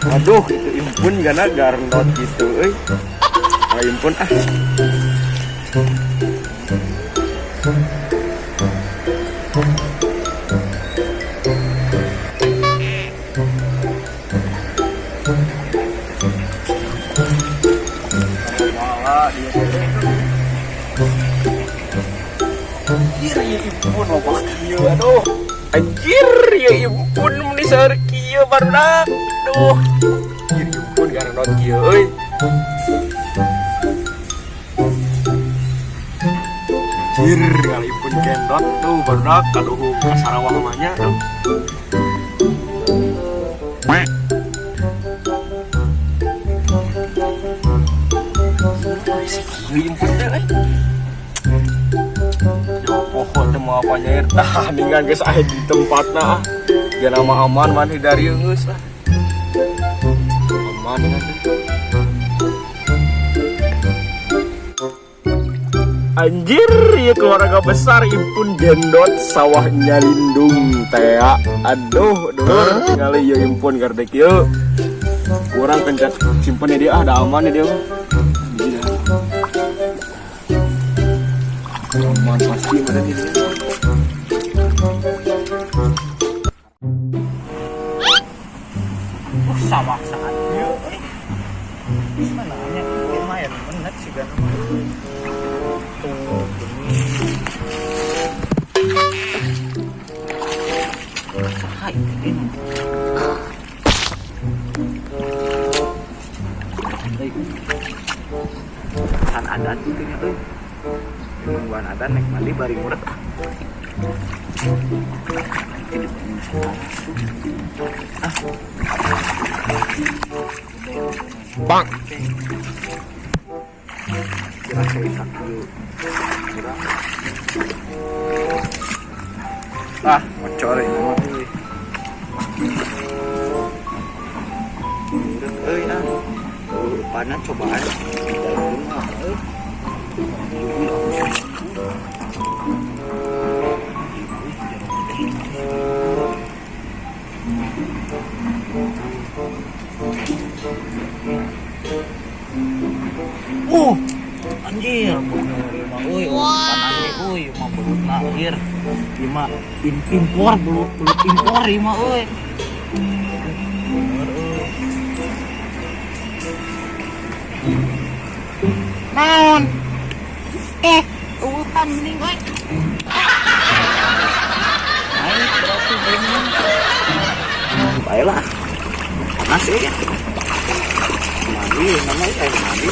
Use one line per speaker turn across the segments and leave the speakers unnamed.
Aduh, itu impun gana garnot gitu, impun ah. Anjir ya impun loba kieu aduh. Anjir ya impun meni saeur kieu barudak. Aduh. Anjir impun garnot kieu euy. Anjir ngalipun gendot tuh barudak kaluhung ka Sarawak manya tuh. Impun teh pohon mau apa nyair ningan geus aya di tempatna geus nama aman mani dari geus lah aman dengan anjir ya keluarga besar impun gendot sawahnya lindung teh aduh tinggal ieu impun gardek ieu kurang kencet simpennya dia ada aman ya dia aman pasti mana dia
sawah saat dia sebenarnya lumayan bener sih kan tuh sahai ini kan adat gitu nya tuh nungguan adat naik mandi bari murid
bang
jelas saya isak dulu
bocor ini
panas cobaan anjir panasnya mah belut lahir mah impor belut impor mah naon urutan mending naik berarti bening baiklah panas ya mandi namanya mandi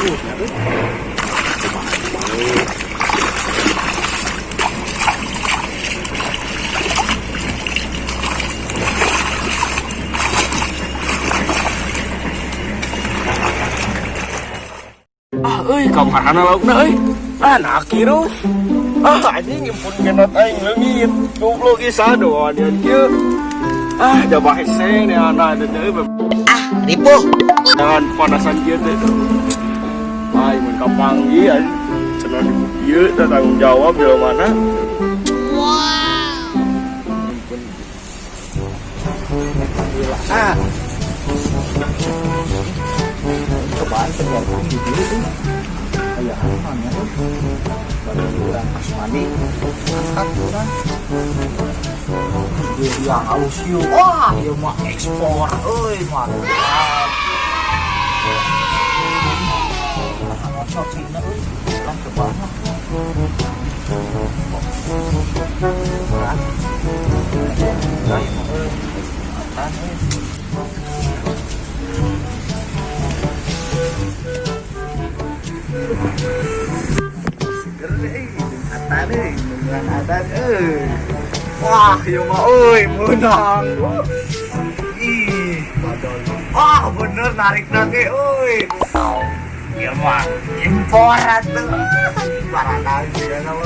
kamarana laukna nak kieu anjing impun genot aing leungit goblok ge sadoan kieu da bae se ne ana teh
ripuh
dengan panasan kieu teh ai mun kapanggi cenah di kieu teh tanggung jawab di mana
cobaan penyiapan di diri tuh kayak apa ya baru kurang asmani angkat kurang dia halus yuk wah ya mah ekspor mantap cocok Cina lah cobaan adat wah ya mah menang wah bener narik nake ya mah impor atuh barang juga nama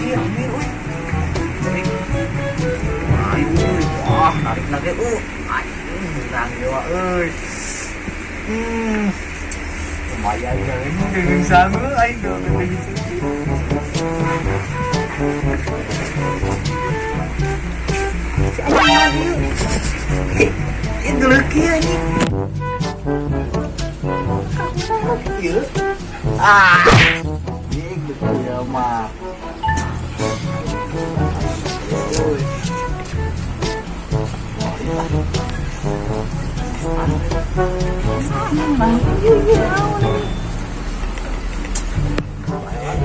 iya ini wah narik nake menang ya lumayan ya ini dengan sama aing dong ini. Iya. Ah. Gitu ya mah. Oi.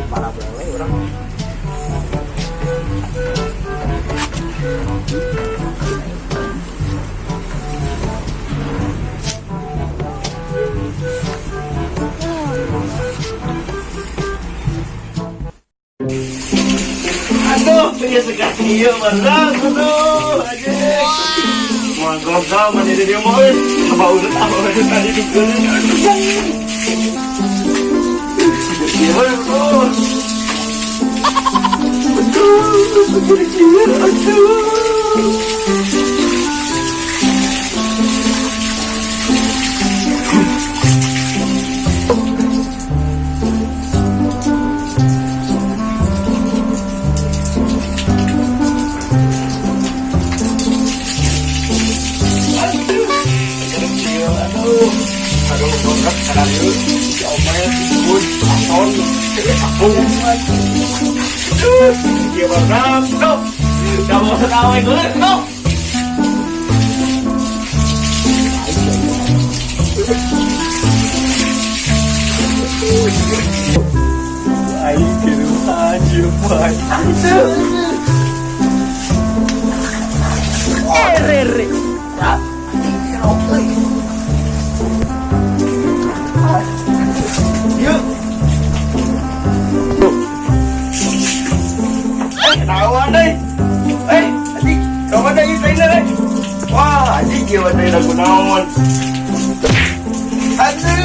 Para bawah orang.
Aduh, dia sekali ya mana, aduh, aja. Mangkok kau mana dia mau? Apa udah tadi dulu. Dia aduh. Aduh, banget sekarang yuk. Si Omel, si Bun, Anton, aku. Dia berang, no. Udah mau ketawa gue, no. Ayo ke rumah aja, Pak.
Rere.
Yuk. Nawan deh. Adik, kawan dah ini deh. Wah, adik dia ada lagu nawan. Aduh.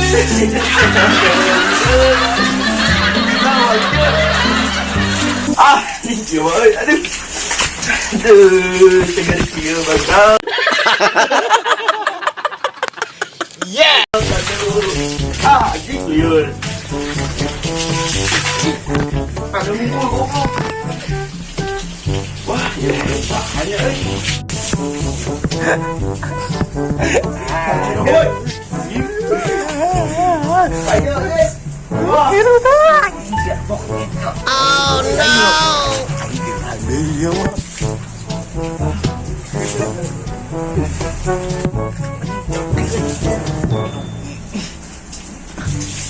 Ah, ini jiwa, aduh. Aduh, tengah dia bakal. Yeah. Ah, adik liur. Aduh, ngomong. Wah, ya hanya Woi. Ayo, wah.
Oh no!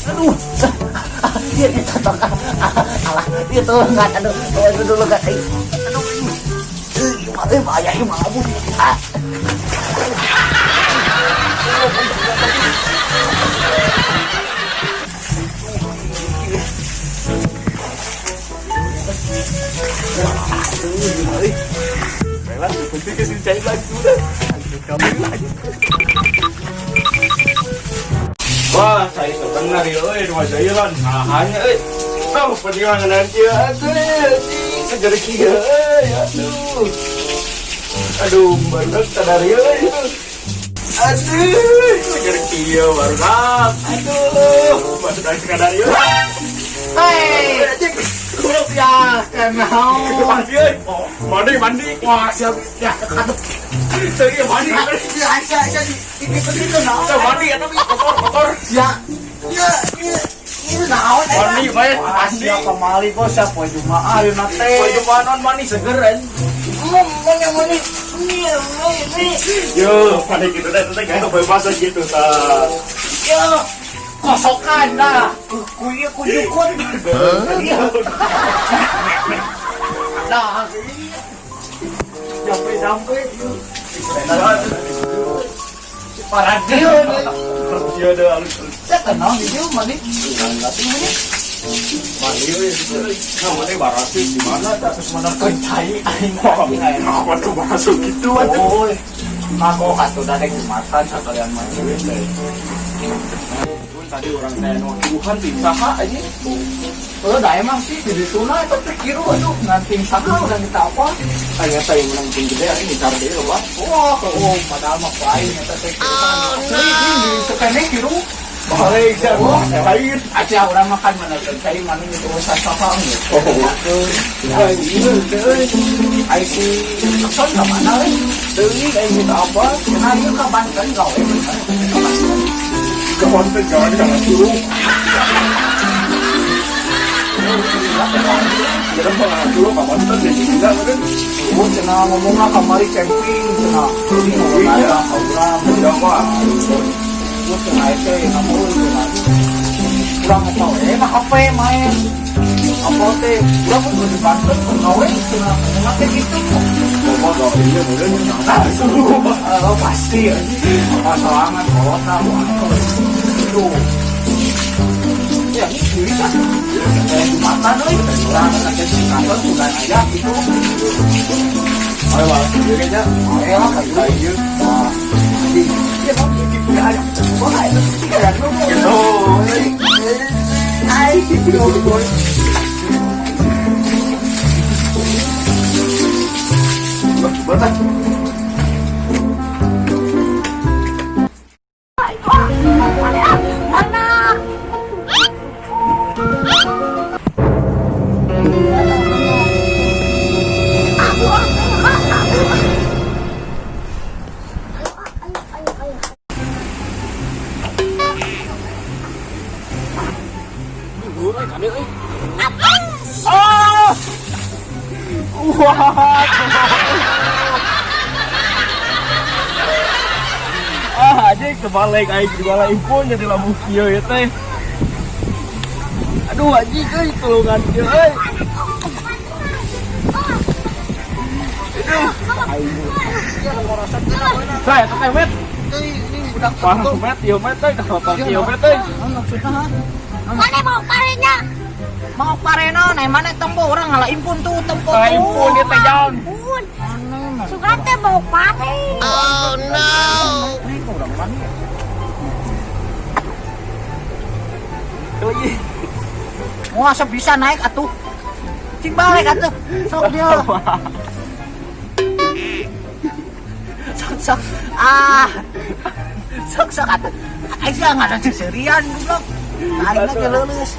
Aduh. Dia ditotong. Alah, dia tuh enggak aduh. Itu dulu enggak. Aduh. Bahaya ini mabu.
Baiklah, penting kasih cari lagi sudah. Kamu lagi. Wah, saya sebenarnya, rumah saya kan hanya, tahu perjuangan dia, kejar kia, aduh, banget sadari, aduh, kejar kia, baru aduh, masuk dari sekadari,
Hei, kurang ya, kenal.
mandi,
Wah, siap ya, kaduk.
saya mandi,
Biasa aja ini begitu nah.
mandi, tapi kotor,
Ya, ini naon
mandi, mandi.
Asia kemali kok siapa Jumaah ayo nate.
Cuma non mandi seger kan?
Mani.
Yo, pada gitu deh, kayak bahasa gitu ta.
Yo, kosokan dah. Kuya kujukun. Dah. Sampai. Para dia.
Ya ada
Saya kenal dia mani.
mandi kamu ini barasi di mana?
Terus mana kencai aing.
Apa tuh masuk gitu aja?
Oh, aku katu dari Jumatan sekalian mandi.
Tadi orang saya mau Tuhan tim saha aja.
Oh, dah emang sih di sana itu pikir aduh nanti saha udah minta apa?
Tanya saya menang tim gede ini cari dia loh, Pak.
Wah, padahal mah lain eta teh. Ini sekene kiru
Balik ya, lain.
Aja orang makan mana cari mana itu urusan apa nih. Ai si son ke mana euy?
Deui aing minta apa?
Nah, ieu ka Banten gawe.
Kemonten jangan jangan suruh. Kita mau dulu kemonten jadi juga kan.
Oh, cenah ngomongna kamari camping cenah. Jadi ngomongna orang
Ya Pak.
gue cenah teh ngamun cenah. Urang eta we mah hape main. Apa teh? Urang pun di Banten gawe cenah. Ngomongna gitu.
Bapak gak iya boleh jangan suruh.
Oh, pasti ya. Masalangan kota itu. Ya, ini bisa. Kayak di mata nih, orang ada di kantor bukan aja gitu.
Ayo Pak, jadi aja.
Ayo lah kayak gitu. Nah, jadi dia mau gitu aja. Wah, itu sih kayak
Gitu.
Ay, gitu boy.
Berapa? Aja kebalik aing jualan impun jadi labu kieu ya teh. Aduh anjing euy tulungan kieu euy. Saya teteh met.
Ini udah
Parah met, ieu met teh karotan ieu met teh.
maksudnya
Mana mau parenya?
mau pareno nah mana tempo orang ngalah impun tuh tempo
Kalah impun dia teh jalan.
Pun. Suka teh mau pare.
oh no ini orang mana ya
Lagi.
wah bisa naik atuh cing balik atuh sok dia sok sok atuh aing sih nggak ada serian goblok aing lagi lulus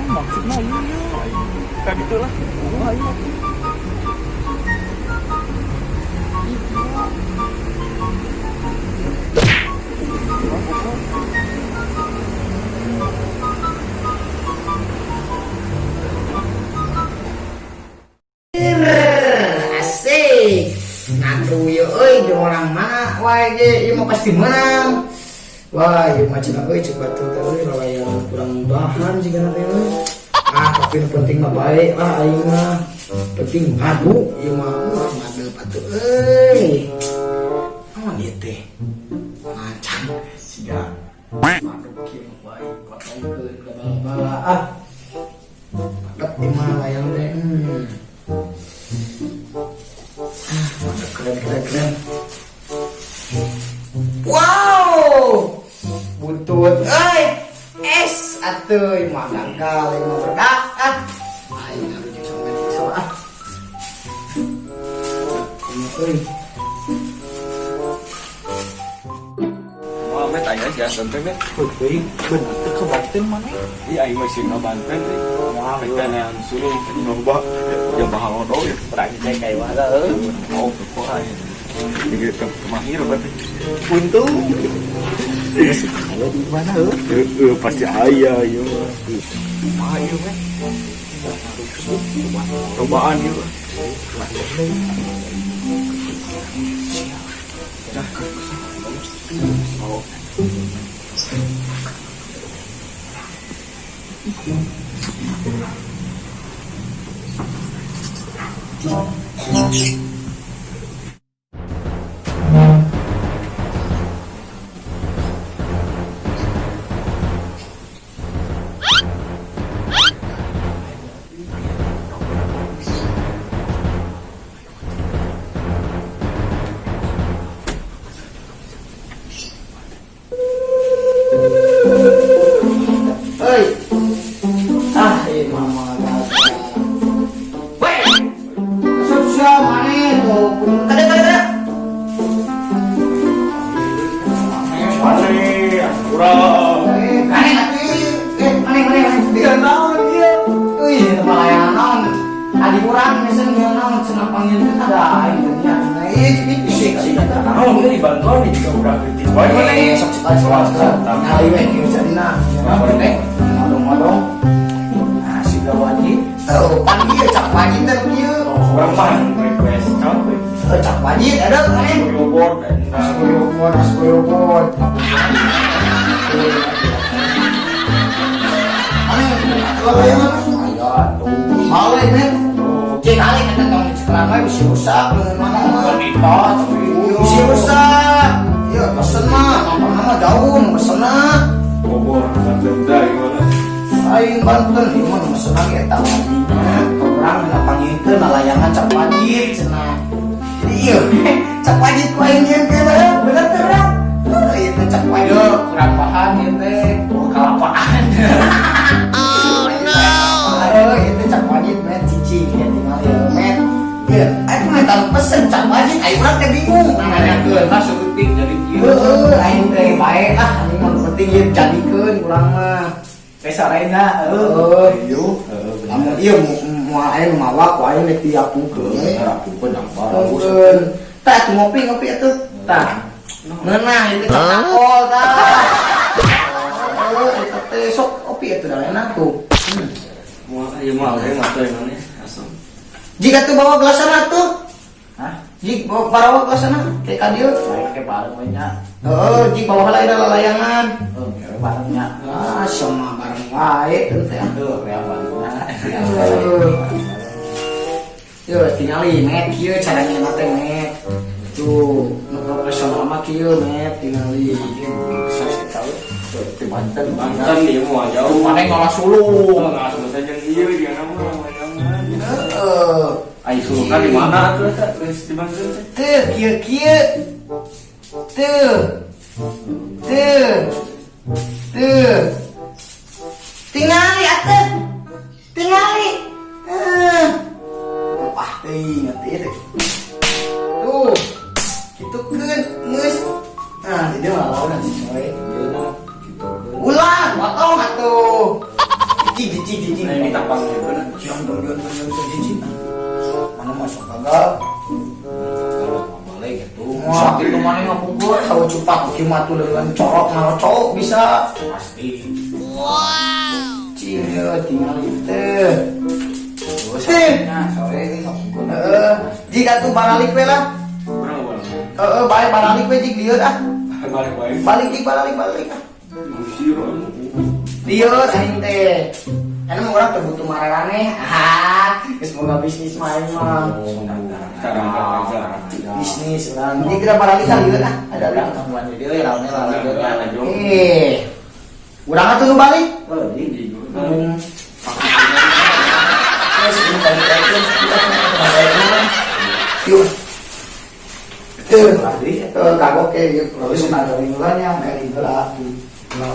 maksudnya iya
Kayak gitulah.
asik ngantru ya euy di orang mana wae ge ieu mah pasti menang wah ieu mah cenah euy cepat tuh euy lalayan kurang bahan sigana teh euy tapi nu penting mah bae lah aing mah penting ngadu ieu mah ngadu patuh euy naon ieu teh macan siga ngadu kieu bae pakai ke bala ah padat ieu mah layang teh keren. Wow, butut, es atuh, mah dangkal, mah berdak, ayo harus sampai sama
Wah, met aya sih santai met.
Betul, benar tuh kebanten mana?
Iya aing masih ngabanten teh. Wah, kita yang suruh nyoba ya bahal odo ya.
Praktek kayak mana?
Oh, kok aja. Jadi kemahir berarti.
Untung. Kalau di mana?
Pasti aya ya. Ayo met. Cobaan yuk.
Hei, mama gasa. Weh, susah manis. Adi kurang mesen yang naon cenah panggil teh ada aing nya. Itu sih kata.
Tahu ini dibantuan nih juga udah gede. Wah,
Sok cepat. Kali we kieu jadina. Apa teh? Modong-modong. Nah, si wajib. Oh, pan ieu cak wajib teh kieu.
orang mah request capek.
Cak wajib ada kan?
Robot dan
Askoyobot. Layangan ayo tuh. Mau men. Cek kali kata tong ceklama bisa rusak mana mah. Bisa rusak. Ya pesen mah, nama jauh pesen mah.
Bogor Banten gimana?
Aing Banten ieu mah pesen ge eta wadinya. Orang na panggilkeun layangan cak wajib cenah. Jadi ieu cak wajib ku aing nyeun bener teh urang. Ieu teh cak wajib kurang paham ieu teh. Kelapaan. Itu cak wajib men cici ya tinggal ya men ya aku minta pesen cak wajib ayo orang teh bingung nanyakeun
Nah, sebuting jadi kieu.
aing teh bae lah aing mah penting ieu jadikeun kurang mah teh sarena
Iya.
lamun ieu moal aing mawak ku aing rek diapukeun
Rapukeun apa?
apukeun tah ngopi atuh tah ngeunah itu cak nakol tah eta teh sok kopi atuh da enak tuh
Mau saya ngatur yang mana asam.
jika tuh bawa gelasana tuh, jika bawa gelasana kayak kadieu,
Kayak bareng banyak.
jika bawa lain layangan,
Kayak barengnya.
semua barang wae teh.
Aduh, kayak barengnya.
Yo tingali met kieu caranya na teh met. Tuh, nu profesional mah kieu met tingali. Saya tahu. Di Banten
Banten dia mau jauh.
Mana ngolah sulung.
Nggak sebut aja iya dia nama
Heeh.
Ayo kan di mana tuh terus di Banten teh?
Tuh, kieu. Tuh. Tingali atuh. Tingali. Wah, ngerti teh. Tuh. Kitu keun geus. Nah, jadi mah lawan si coy. Ulah, potong atuh. Cici.
Nah ini tapang gitu kan.
Cium cici. Mana masuk kagak?
Kalau balik gitu.
Wah, itu mana yang pukul? Tahu cepat kimat tuh dengan corok nalo cowok bisa.
Pasti.
Cie, tinggal itu.
Sore ini pukul.
Jika tuh baralik we lah.
Berapa?
Balik baralik we jik lieur ah.
Balik-balik.
Balik ah.
Musir.
Lieur aing teh. Anu urang teh butuh mararane. Geus boga bisnis main mah. Bisnis urang. Jadi kira baralik kan lieur ah. Ada urang
Temuan video ya lawannya lawan.
Urang atuh nu balik.
Di
Terus ini tadi yuk. Tuh, kagok kayak gitu. Terus ada ringulanya, kayak gitu lah. Nah,